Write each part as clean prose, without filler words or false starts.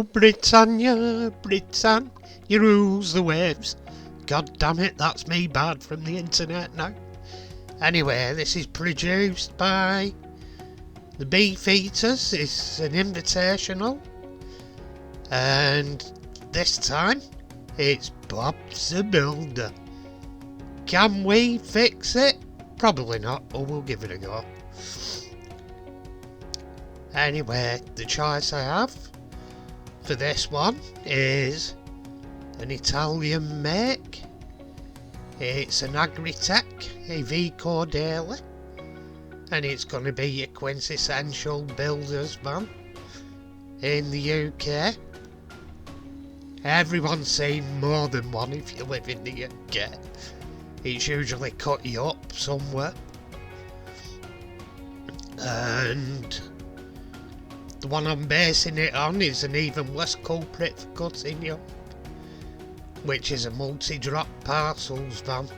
Oh, Britannia, Britannia rules the waves. God damn it, that's me bad from the internet now. Anyway, this is produced by the Beef Eaters. It's an invitational. And this time, it's Bob the Builder. Can we fix it? Probably not, but we'll give it a go. Anyway, the choice I have for this one is an Italian make. It's an agritec, iveco daily, and it's going to be your quintessential builder's van in the UK. Everyone's seen more than one if you live in the UK. It's usually cut you up somewhere. And the one I'm basing it on is an even less culprit for cutting you up, which is a multi-drop parcels van.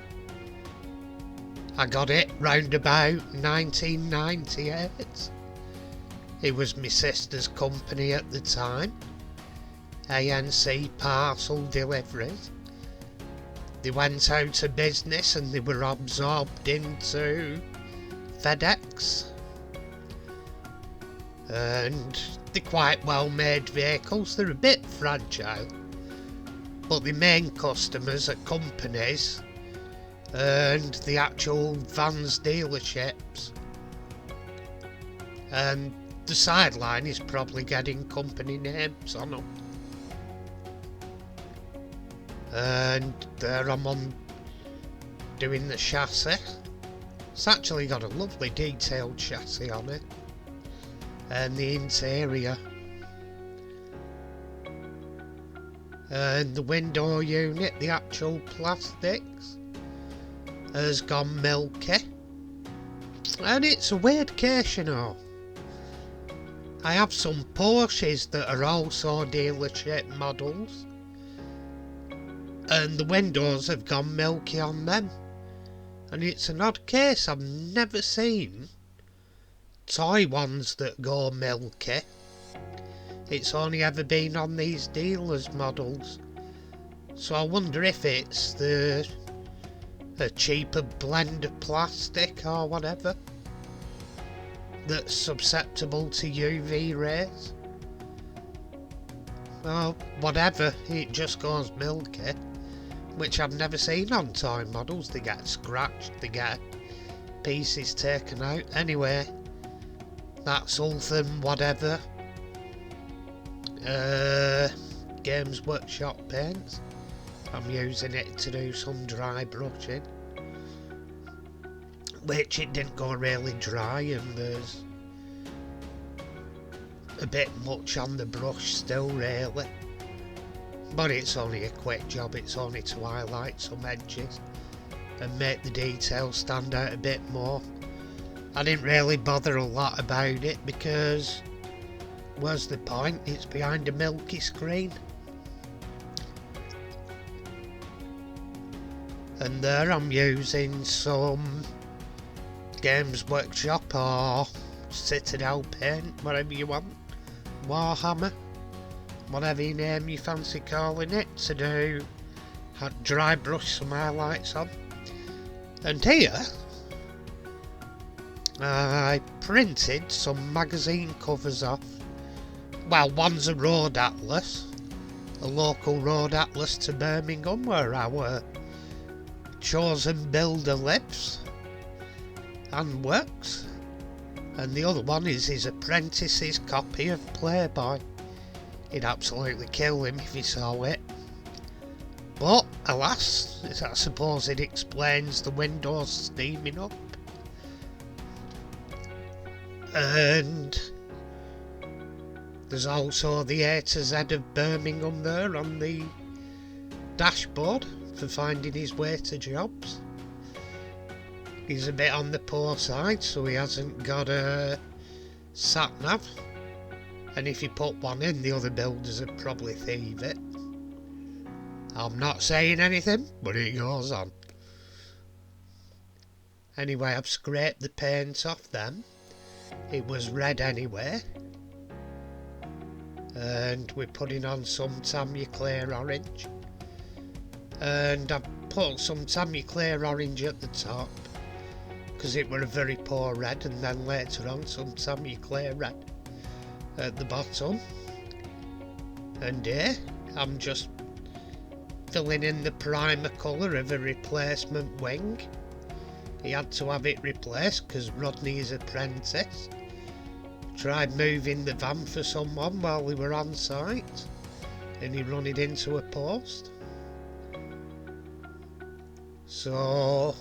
I got it round about 1998. It was my sister's company at the time, ANC Parcel Deliveries. They went out of business and they were absorbed into FedEx. And they're quite well made vehicles. They're a bit fragile, but the main customers are companies and the actual vans dealerships, and the sideline is probably getting company names on them. And there I'm on doing the chassis. It's actually got a lovely detailed chassis on it, and the interior, and the window unit, the actual plastics has gone milky. And it's a weird case, you know. I have some Porsches that are also dealership models, and the windows have gone milky on them. And it's an odd case. I've never seen toy ones that go milky. It's only ever been on these dealers models. So I wonder if it's a cheaper blend of plastic or whatever that's susceptible to UV rays. Well, whatever, it just goes milky, which I've never seen on toy models. They get scratched, they get pieces taken out. Anyway, that's Ultham whatever. Games Workshop paints. I'm using it to do some dry brushing, which it didn't go really dry, and there's a bit much on the brush still really, but it's only a quick job. It's only to highlight some edges and make the details stand out a bit more. I didn't really bother a lot about it because where's the point? It's behind a milky screen. And there I'm using some Games Workshop or Citadel paint, whatever you want, Warhammer, whatever you name you fancy calling it, to do dry brush some highlights on. And here I printed some magazine covers off. Well, one's a road atlas, a local road atlas to Birmingham where our chosen builder lives and works, and the other one is his apprentice's copy of Playboy. He'd absolutely kill him if he saw it, but alas, I suppose it explains the windows steaming up. And there's also the A to Z of Birmingham there on the dashboard for finding his way to jobs. He's a bit on the poor side, so he hasn't got a sat-nav, and if you put one in, the other builders would probably thieve it. I'm not saying anything, but it goes on. Anyway, I've scraped the paint off them. It was red anyway. and we're putting on some Tammy-Clear orange, and I put some Tammy-Clear orange at the top because it were a very poor red, and then later on some Tammy-Clear red at the bottom. And here I'm just filling in the primer colour of a replacement wing. He had to have it replaced because Rodney's apprentice tried moving the van for someone while we were on site and he run it into a post. So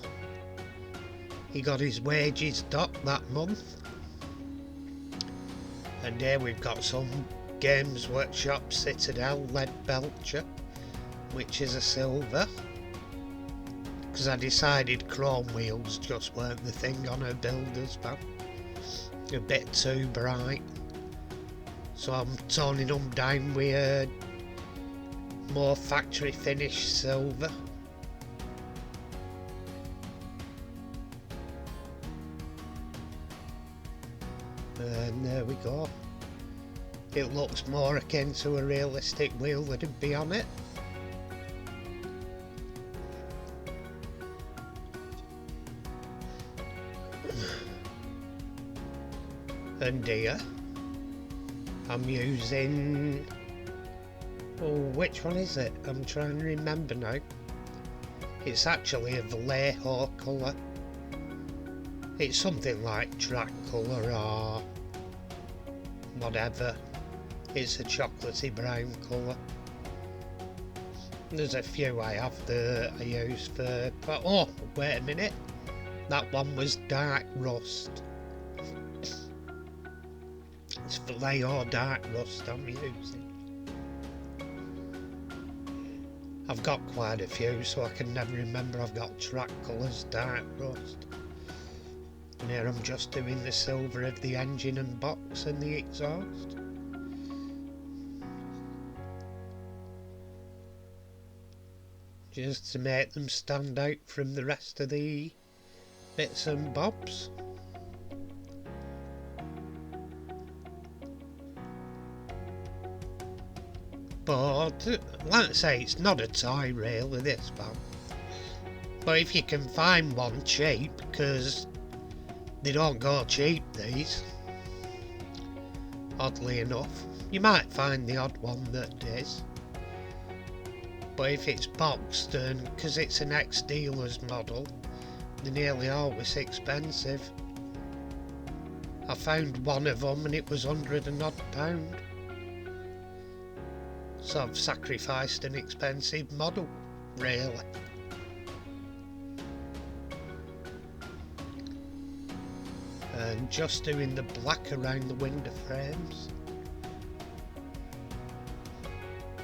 he got his wages docked that month. And here we've got some Games Workshop Citadel lead belcher, which is a silver, because I decided chrome wheels just weren't the thing on a builder's van, a bit too bright, so I'm toning them down with a more factory finished silver. And there we go. It looks more akin to a realistic wheel that'd be on it. And here I'm using, oh, which one is it? I'm trying to remember now. It's actually a Vallejo colour. It's something like track colour or whatever. It's a chocolatey brown colour. There's a few I have that I use for, but oh, wait a minute. That one was dark rust. It's Vallejo dark rust I'm using. I've got quite a few, so I can never remember. I've got track colours, dark rust. And here I'm just doing the silver of the engine and box and the exhaust. Just to make them stand out from the rest of the bits and bobs. But, like I say, it's not a toy really, this van. But if you can find one cheap, because they don't go cheap, these. Oddly enough. You might find the odd one that is. But if it's boxed, and because it's an ex-dealer's model, they're nearly always expensive. I found one of them and it was £100 and odd. So I've sacrificed an expensive model, really. And just doing the black around the window frames.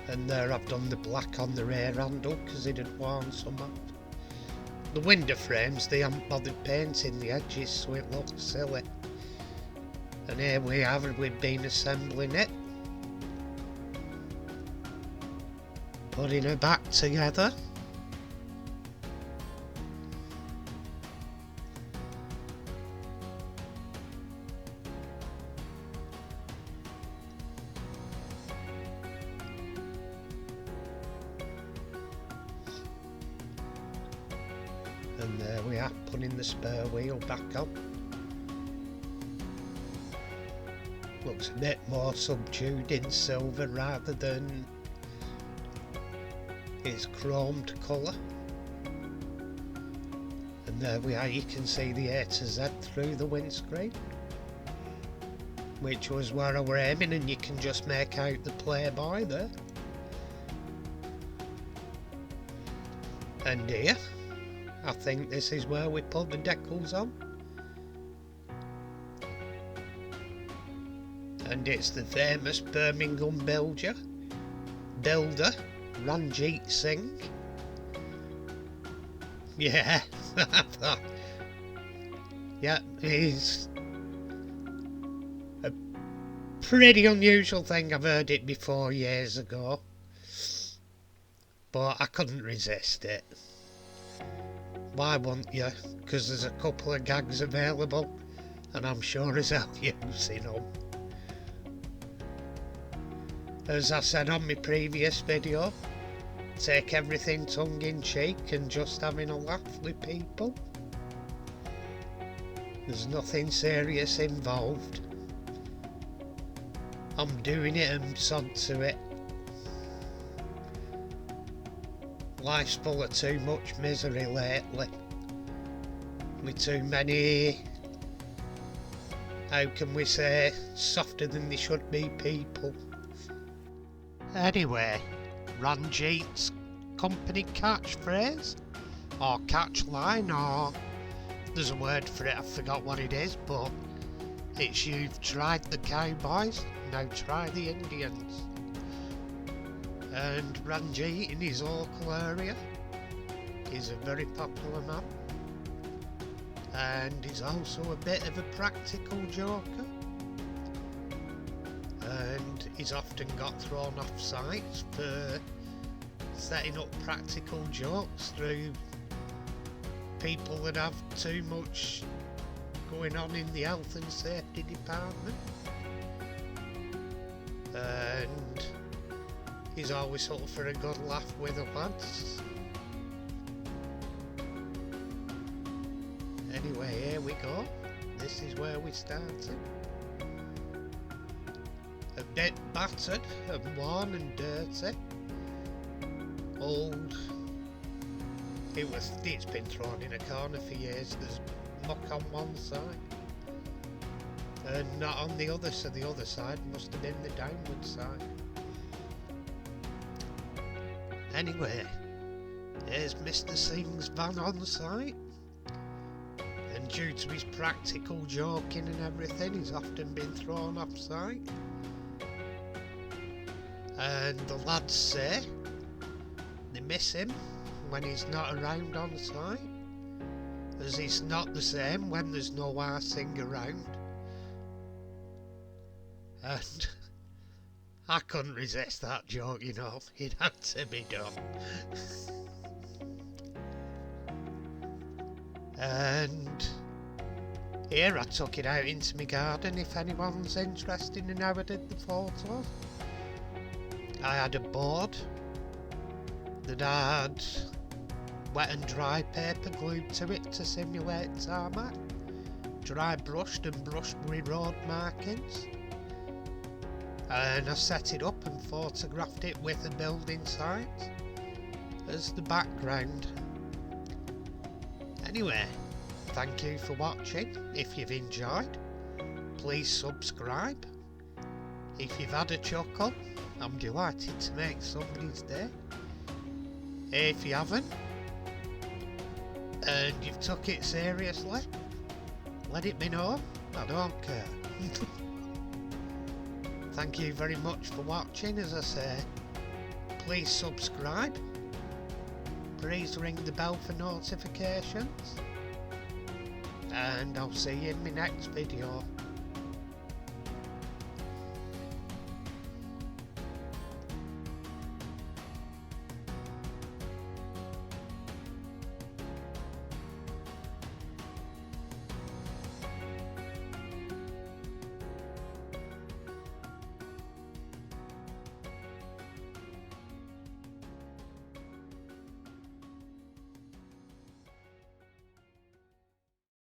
And there I've done the black on the rear handle because it had worn some out. The window frames, they haven't bothered painting the edges so it looks silly. And here we have, we've been assembling it. Putting her back together. And there we are, putting the spare wheel back on. Looks a bit more subdued in silver rather than its chromed colour. And there we are, you can see the A to Z through the windscreen, which was where I were aiming, and you can just make out the Playboy there. And here, I think this is where we put the decals on. And it's the famous Birmingham builder, Ranjit Singh. Yeah, yeah, he's a pretty unusual thing. I've heard it before years ago, but I couldn't resist it. Why wouldn't you? Because there's a couple of gags available, and I'm sure as hell using them. As I said on my previous video, take everything tongue in cheek and just having a laugh with people. There's nothing serious involved. I'm doing it and sod to it. Life's full of too much misery lately. With too many, how can we say, softer than they should be people. Anyway, Ranjit's company catchphrase, or catchline, or there's a word for it, I forgot what it is, but it's "You've tried the cowboys, now try the Indians." And Ranjit in his local area is a very popular man, and he's also a bit of a practical joker, and he's often got thrown off sites for setting up practical jokes through people that have too much going on in the health and safety department. And he's always up for a good laugh with the lads. Anyway, here we go. This is where we started. A bit battered and worn and dirty. Old. It's been thrown in a corner for years. There's muck on one side and not on the other, so the other side must have been the downward side. Anyway, here's Mr. Singh's van on site, and due to his practical joking and everything, he's often been thrown off site. And the lads say they miss him when he's not around on site, as it's not the same when there's no arsing around. And I couldn't resist that joke, you know, it had to be done. And here I took it out into my garden if anyone's interested in how I did the photos. I had a board that had wet and dry paper glued to it to simulate tarmac, dry brushed and brushed with road markings, and I set it up and photographed it with a building site as the background. Anyway, thank you for watching. If you've enjoyed, please subscribe. If you've had a chuckle, I'm delighted to make somebody's day. If you haven't, and you've took it seriously, let it be known. I don't care. Thank you very much for watching. As I say, please subscribe. Please ring the bell for notifications. And I'll see you in my next video.